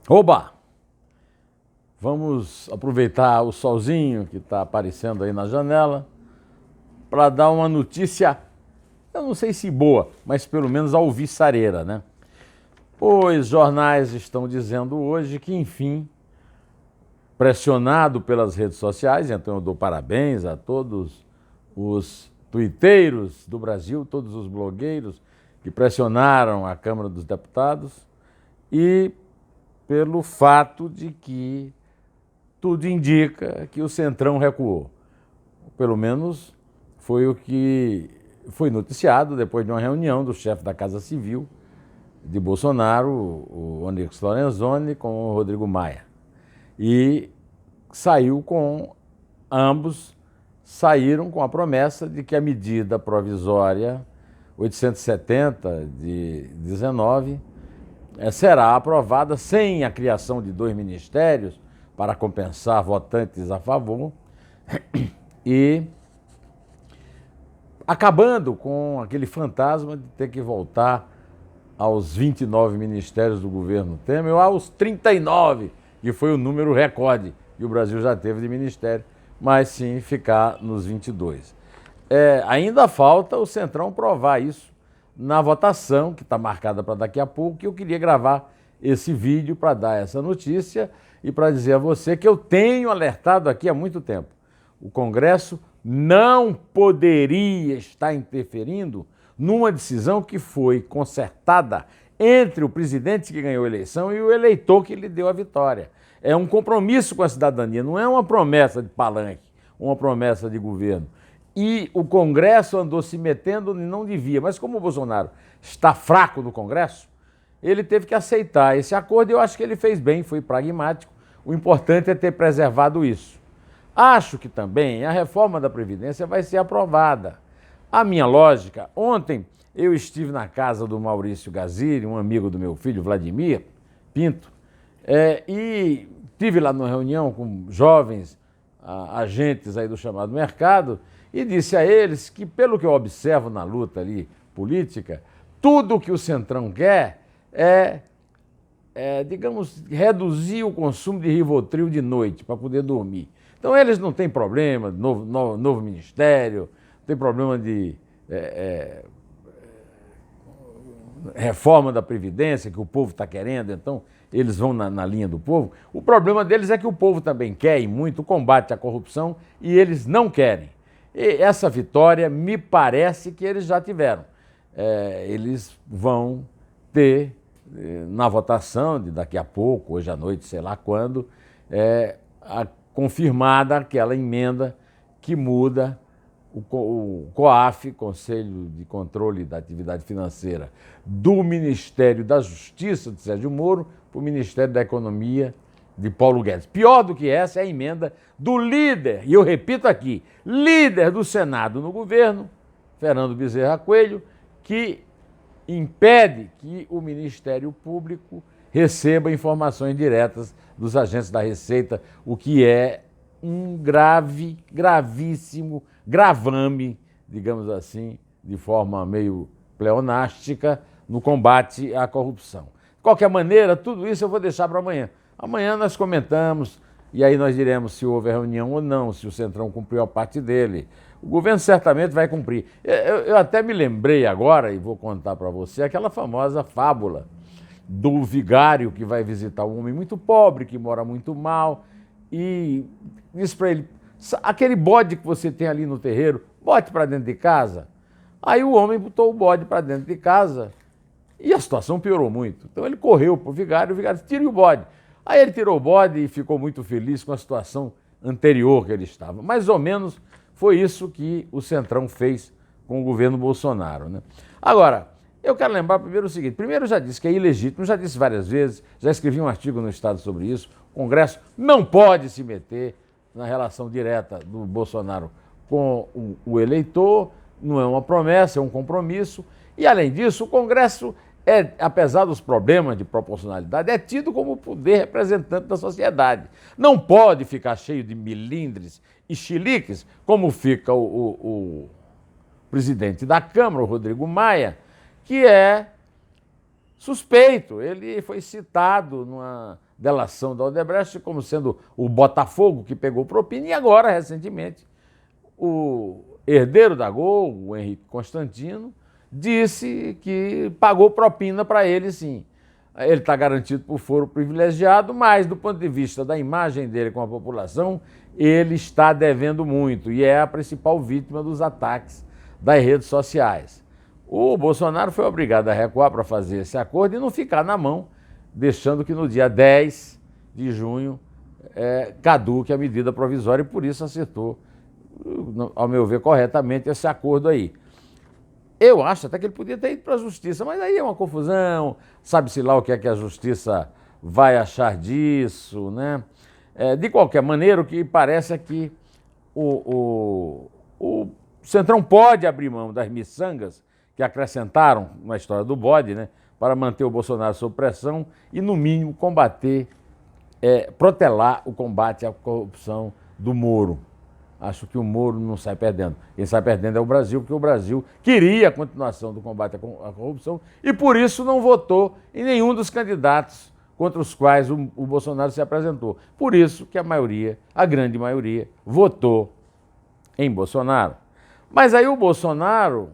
Oba! Vamos aproveitar o solzinho que está aparecendo aí na janela para dar uma notícia, eu não sei se boa, mas pelo menos alvissareira, né? Os jornais estão dizendo hoje que, enfim, pressionado pelas redes sociais, então eu dou parabéns a todos os tuiteiros do Brasil, todos os blogueiros que pressionaram a Câmara dos Deputados e pelo fato de que tudo indica que o Centrão recuou. Pelo menos foi o que foi noticiado depois de uma reunião do chefe da Casa Civil de Bolsonaro, o Onyx Lorenzoni, com o Rodrigo Maia. E ambos saíram com a promessa de que a medida provisória 870 de 19 será aprovada sem a criação de 2 ministérios para compensar votantes a favor e acabando com aquele fantasma de ter que voltar aos 29 ministérios do governo Temer, ou aos 39, que foi o número recorde que o Brasil já teve de ministério, mas sim ficar nos 22. Ainda falta o Centrão provar isso na votação, que está marcada para daqui a pouco, que eu queria gravar esse vídeo para dar essa notícia e para dizer a você que eu tenho alertado aqui há muito tempo. O Congresso não poderia estar interferindo numa decisão que foi concertada entre o presidente que ganhou a eleição e o eleitor que lhe deu a vitória. É um compromisso com a cidadania, não é uma promessa de palanque, uma promessa de governo. E o Congresso andou se metendo onde não devia, mas como o Bolsonaro está fraco no Congresso, ele teve que aceitar esse acordo e eu acho que ele fez bem, foi pragmático. O importante é ter preservado isso. Acho que também a reforma da Previdência vai ser aprovada. A minha lógica, ontem eu estive na casa do Maurício Gaziri, um amigo do meu filho, Vladimir Pinto, e estive lá numa reunião com jovens agentes aí do chamado mercado e disse a eles que, pelo que eu observo na luta ali política, tudo que o Centrão quer digamos, reduzir o consumo de Rivotril de noite para poder dormir. Então eles não têm problema de novo ministério, não tem problema de reforma da Previdência, que o povo está querendo, então eles vão na linha do povo. O problema deles é que o povo também quer e muito o combate à corrupção e eles não querem. E essa vitória me parece que eles já tiveram. Eles vão ter na votação de daqui a pouco, hoje à noite, sei lá quando, confirmada aquela emenda que muda o COAF, Conselho de Controle da Atividade Financeira, do Ministério da Justiça, de Sérgio Moro, para o Ministério da Economia, de Paulo Guedes. Pior do que essa é a emenda do líder, e eu repito aqui, líder do Senado no governo, Fernando Bezerra Coelho, que impede que o Ministério Público receba informações diretas dos agentes da Receita, o que é um gravíssimo gravame, digamos assim, de forma meio pleonástica, no combate à corrupção. De qualquer maneira, tudo isso eu vou deixar para amanhã. Amanhã nós comentamos e aí nós diremos se houve reunião ou não, se o Centrão cumpriu a parte dele. O governo certamente vai cumprir. Eu até me lembrei agora, e vou contar para você, aquela famosa fábula do vigário que vai visitar um homem muito pobre, que mora muito mal, e diz para ele, aquele bode que você tem ali no terreiro, bote para dentro de casa. Aí o homem botou o bode para dentro de casa e a situação piorou muito. Então ele correu para o vigário disse, tire o bode. Aí ele tirou o bode e ficou muito feliz com a situação anterior que ele estava. Mais ou menos foi isso que o Centrão fez com o governo Bolsonaro, né? Agora, eu quero lembrar primeiro o seguinte, primeiro eu já disse que é ilegítimo, já disse várias vezes, já escrevi um artigo no Estado sobre isso, o Congresso não pode se meter na relação direta do Bolsonaro com o eleitor, não é uma promessa, é um compromisso, e além disso o Congresso apesar dos problemas de proporcionalidade, é tido como o poder representante da sociedade. Não pode ficar cheio de milindres e chiliques, como fica o presidente da Câmara, o Rodrigo Maia, que é suspeito. Ele foi citado numa delação da Odebrecht como sendo o Botafogo que pegou propina, e agora, recentemente, o herdeiro da Gol, o Henrique Constantino, disse que pagou propina para ele, sim. Ele está garantido por foro privilegiado, mas do ponto de vista da imagem dele com a população, ele está devendo muito e é a principal vítima dos ataques das redes sociais. O Bolsonaro foi obrigado a recuar para fazer esse acordo e não ficar na mão, deixando que no dia 10 de junho caduque a medida provisória, e por isso acertou, ao meu ver, corretamente esse acordo aí. Eu acho até que ele podia ter ido para a justiça, mas aí é uma confusão, sabe-se lá o que é que a justiça vai achar disso, né? De qualquer maneira, o que parece é que o Centrão pode abrir mão das miçangas que acrescentaram na história do bode, né, para manter o Bolsonaro sob pressão e, no mínimo, protelar o combate à corrupção do Moro. Acho que o Moro não sai perdendo. Quem sai perdendo é o Brasil, porque o Brasil queria a continuação do combate à corrupção e, por isso, não votou em nenhum dos candidatos contra os quais o Bolsonaro se apresentou. Por isso que a grande maioria, votou em Bolsonaro. Mas aí o Bolsonaro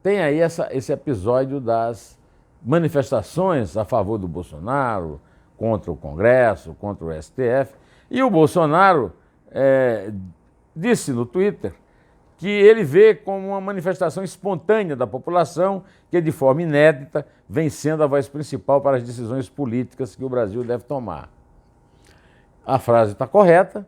tem aí esse episódio das manifestações a favor do Bolsonaro, contra o Congresso, contra o STF, e o Bolsonaro disse no Twitter que ele vê como uma manifestação espontânea da população que, de forma inédita, vem sendo a voz principal para as decisões políticas que o Brasil deve tomar. A frase está correta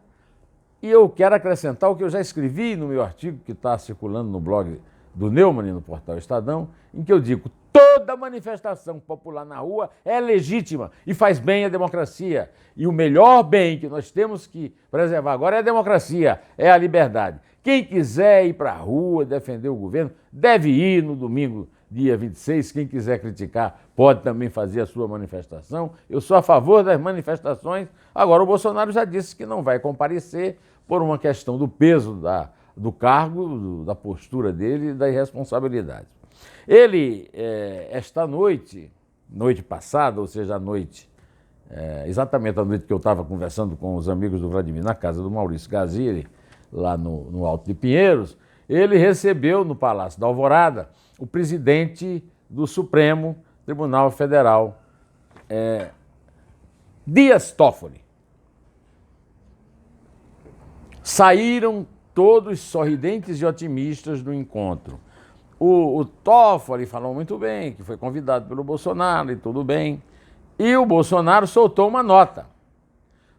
e eu quero acrescentar o que eu já escrevi no meu artigo, que está circulando no blog do Neumann, no portal Estadão, em que eu digo: toda manifestação popular na rua é legítima e faz bem à democracia. E o melhor bem que nós temos que preservar agora é a democracia, é a liberdade. Quem quiser ir para a rua defender o governo, deve ir no domingo, dia 26. Quem quiser criticar, pode também fazer a sua manifestação. Eu sou a favor das manifestações. Agora, o Bolsonaro já disse que não vai comparecer por uma questão do peso do cargo, da postura dele e das responsabilidades. Ele, esta noite passada, ou seja, exatamente a noite que eu estava conversando com os amigos do Vladimir na casa do Maurício Gazili, lá no Alto de Pinheiros, ele recebeu no Palácio da Alvorada o presidente do Supremo Tribunal Federal, Dias Toffoli. Saíram todos sorridentes e otimistas do encontro. O Toffoli falou muito bem, que foi convidado pelo Bolsonaro e tudo bem. E o Bolsonaro soltou uma nota.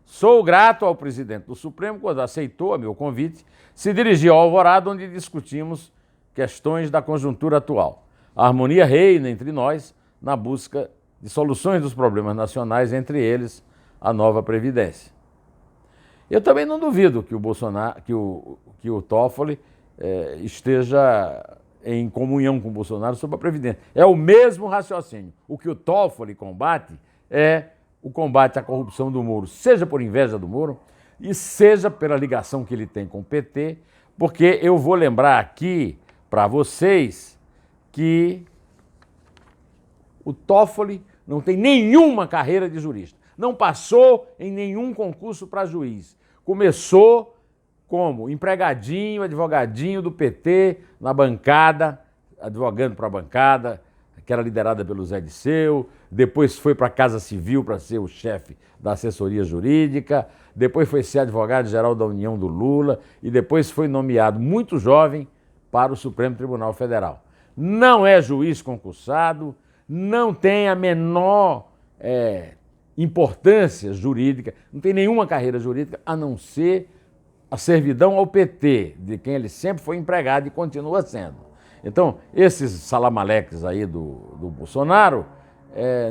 Sou grato ao presidente do Supremo, quando aceitou o meu convite, se dirigiu ao Alvorada, onde discutimos questões da conjuntura atual. A harmonia reina entre nós na busca de soluções dos problemas nacionais, entre eles a nova Previdência. Eu também não duvido que o Bolsonaro, que o Toffoli esteja em comunhão com o Bolsonaro sobre a Previdência. É o mesmo raciocínio. O que o Toffoli combate é o combate à corrupção do Moro, seja por inveja do Moro e seja pela ligação que ele tem com o PT, porque eu vou lembrar aqui para vocês que o Toffoli não tem nenhuma carreira de jurista, não passou em nenhum concurso para juiz. Começou como empregadinho, advogadinho do PT na bancada, advogando para a bancada, que era liderada pelo Zé Disseu, depois foi para a Casa Civil para ser o chefe da assessoria jurídica, depois foi ser advogado-geral da União do Lula e depois foi nomeado muito jovem para o Supremo Tribunal Federal. Não é juiz concursado, não tem a menor importância jurídica, não tem nenhuma carreira jurídica, a não ser a servidão ao PT, de quem ele sempre foi empregado e continua sendo. Então, esses salamaleques aí do Bolsonaro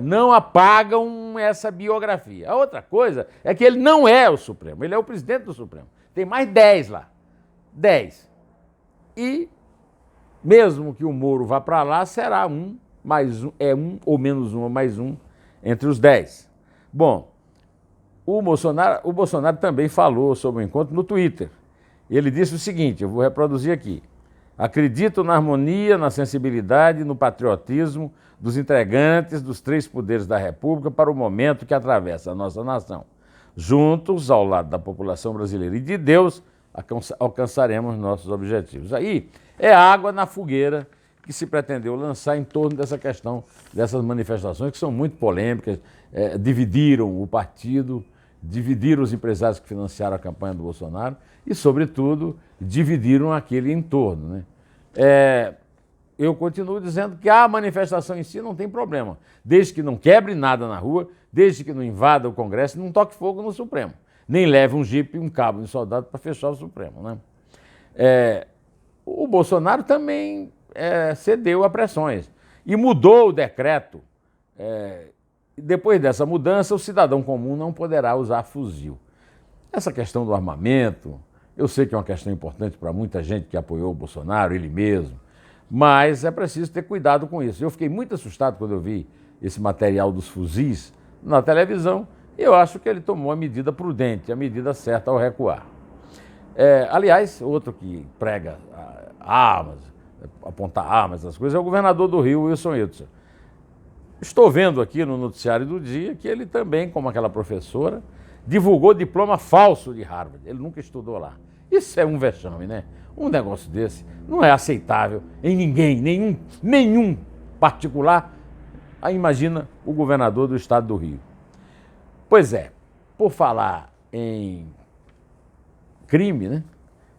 não apagam essa biografia. A outra coisa é que ele não é o Supremo, ele é o presidente do Supremo. Tem mais 10 lá. 10. E, mesmo que o Moro vá para lá, será um ou menos um ou mais um entre os 10. Bom, o Bolsonaro também falou sobre o encontro no Twitter. Ele disse o seguinte, eu vou reproduzir aqui. Acredito na harmonia, na sensibilidade e no patriotismo dos integrantes dos três poderes da República para o momento que atravessa a nossa nação. Juntos, ao lado da população brasileira e de Deus, alcançaremos nossos objetivos. Aí é água na fogueira que se pretendeu lançar em torno dessa questão, dessas manifestações que são muito polêmicas, dividiram o partido, dividiram os empresários que financiaram a campanha do Bolsonaro e, sobretudo, dividiram aquele entorno, né? Eu continuo dizendo que a manifestação em si não tem problema, desde que não quebre nada na rua, desde que não invada o Congresso e não toque fogo no Supremo, nem leve um jipe, um cabo de soldado para fechar o Supremo, né? O Bolsonaro também cedeu a pressões e mudou o decreto. Depois dessa mudança, o cidadão comum não poderá usar fuzil. Essa questão do armamento, eu sei que é uma questão importante para muita gente que apoiou o Bolsonaro, ele mesmo, mas é preciso ter cuidado com isso. Eu fiquei muito assustado quando eu vi esse material dos fuzis na televisão e eu acho que ele tomou a medida prudente, a medida certa ao recuar. Aliás, outro que prega armas, apontar armas, essas coisas, é o governador do Rio, Wilson Witzel. Estou vendo aqui no noticiário do dia que ele também, como aquela professora, divulgou diploma falso de Harvard. Ele nunca estudou lá. Isso é um vexame, né? Um negócio desse não é aceitável em ninguém, nenhum particular. Aí imagina o governador do estado do Rio. Pois é, por falar em crime, né?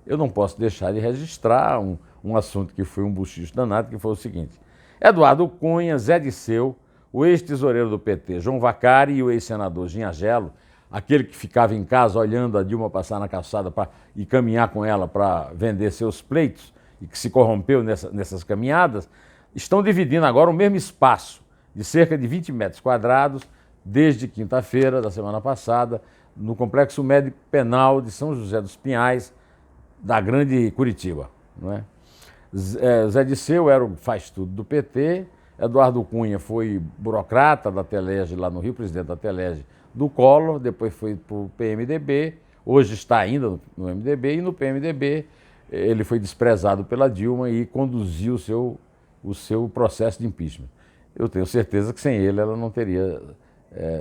Eu não posso deixar de registrar um assunto que foi um buchicho danado, que foi o seguinte. Eduardo Cunha, Zé Disseu, o ex-tesoureiro do PT, João Vacari, e o ex-senador Ginhagelo, aquele que ficava em casa olhando a Dilma passar na calçada e caminhar com ela para vender seus pleitos, e que se corrompeu nessas caminhadas, estão dividindo agora o mesmo espaço, de cerca de 20 metros quadrados, desde quinta-feira da semana passada, no Complexo Médico Penal de São José dos Pinhais, da Grande Curitiba, não é? Zé Disseu era o faz-tudo do PT, Eduardo Cunha foi burocrata da Telege lá no Rio, presidente da Telege do Collor, depois foi para o PMDB, hoje está ainda no MDB, e no PMDB ele foi desprezado pela Dilma e conduziu o seu processo de impeachment. Eu tenho certeza que sem ele ela não teria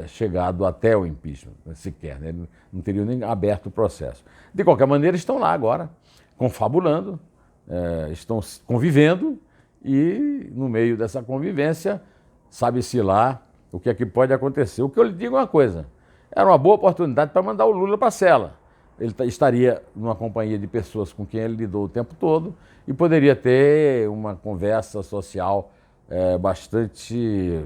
chegado até o impeachment, sequer, né? Ele não teria nem aberto o processo. De qualquer maneira, estão lá agora, confabulando, estão convivendo e, no meio dessa convivência, sabe-se lá o que é que pode acontecer. O que eu lhe digo é uma coisa, era uma boa oportunidade para mandar o Lula para a cela. Ele estaria numa companhia de pessoas com quem ele lidou o tempo todo e poderia ter uma conversa social bastante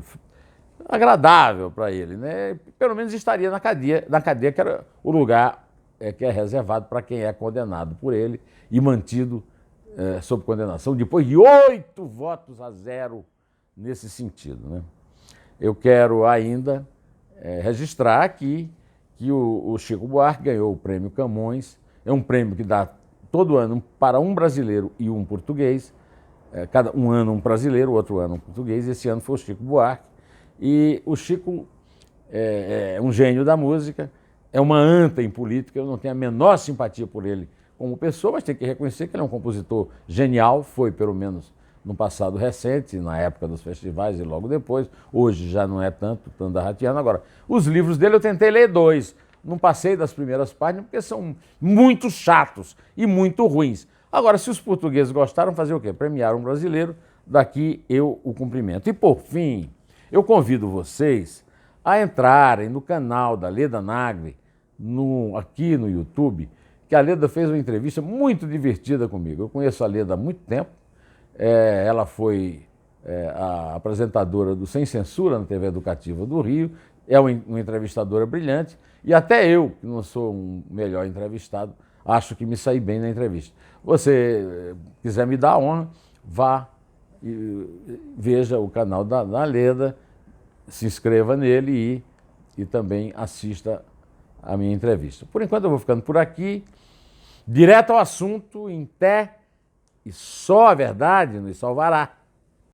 agradável para ele, né? Pelo menos estaria na cadeia que era o lugar que é reservado para quem é condenado por ele e mantido sob condenação depois de 8 votos a 0 nesse sentido, né? Eu quero ainda registrar aqui que o Chico Buarque ganhou o Prêmio Camões, é um prêmio que dá todo ano para um brasileiro e um português, cada um ano um brasileiro, outro ano um português, esse ano foi o Chico Buarque, e o Chico é um gênio da música, é uma anta em política, eu não tenho a menor simpatia por ele como pessoa, mas tem que reconhecer que ele é um compositor genial, foi pelo menos no passado recente, na época dos festivais e logo depois, hoje já não é tanto, anda rateando. Agora, os livros dele eu tentei ler 2, não passei das primeiras páginas porque são muito chatos e muito ruins. Agora, se os portugueses gostaram, fazer o quê? Premiar um brasileiro, daqui eu o cumprimento. E por fim, eu convido vocês a entrarem no canal da Leda Nagli, aqui no YouTube, que a Leda fez uma entrevista muito divertida comigo. Eu conheço a Leda há muito tempo, ela foi a apresentadora do Sem Censura na TV Educativa do Rio, é uma entrevistadora brilhante, e até eu, que não sou um melhor entrevistado, acho que me saí bem na entrevista. Você quiser me dar a honra, vá e veja o canal da Leda, se inscreva nele e também assista a minha entrevista. Por enquanto eu vou ficando por aqui, direto ao assunto, em pé, e só a verdade nos salvará.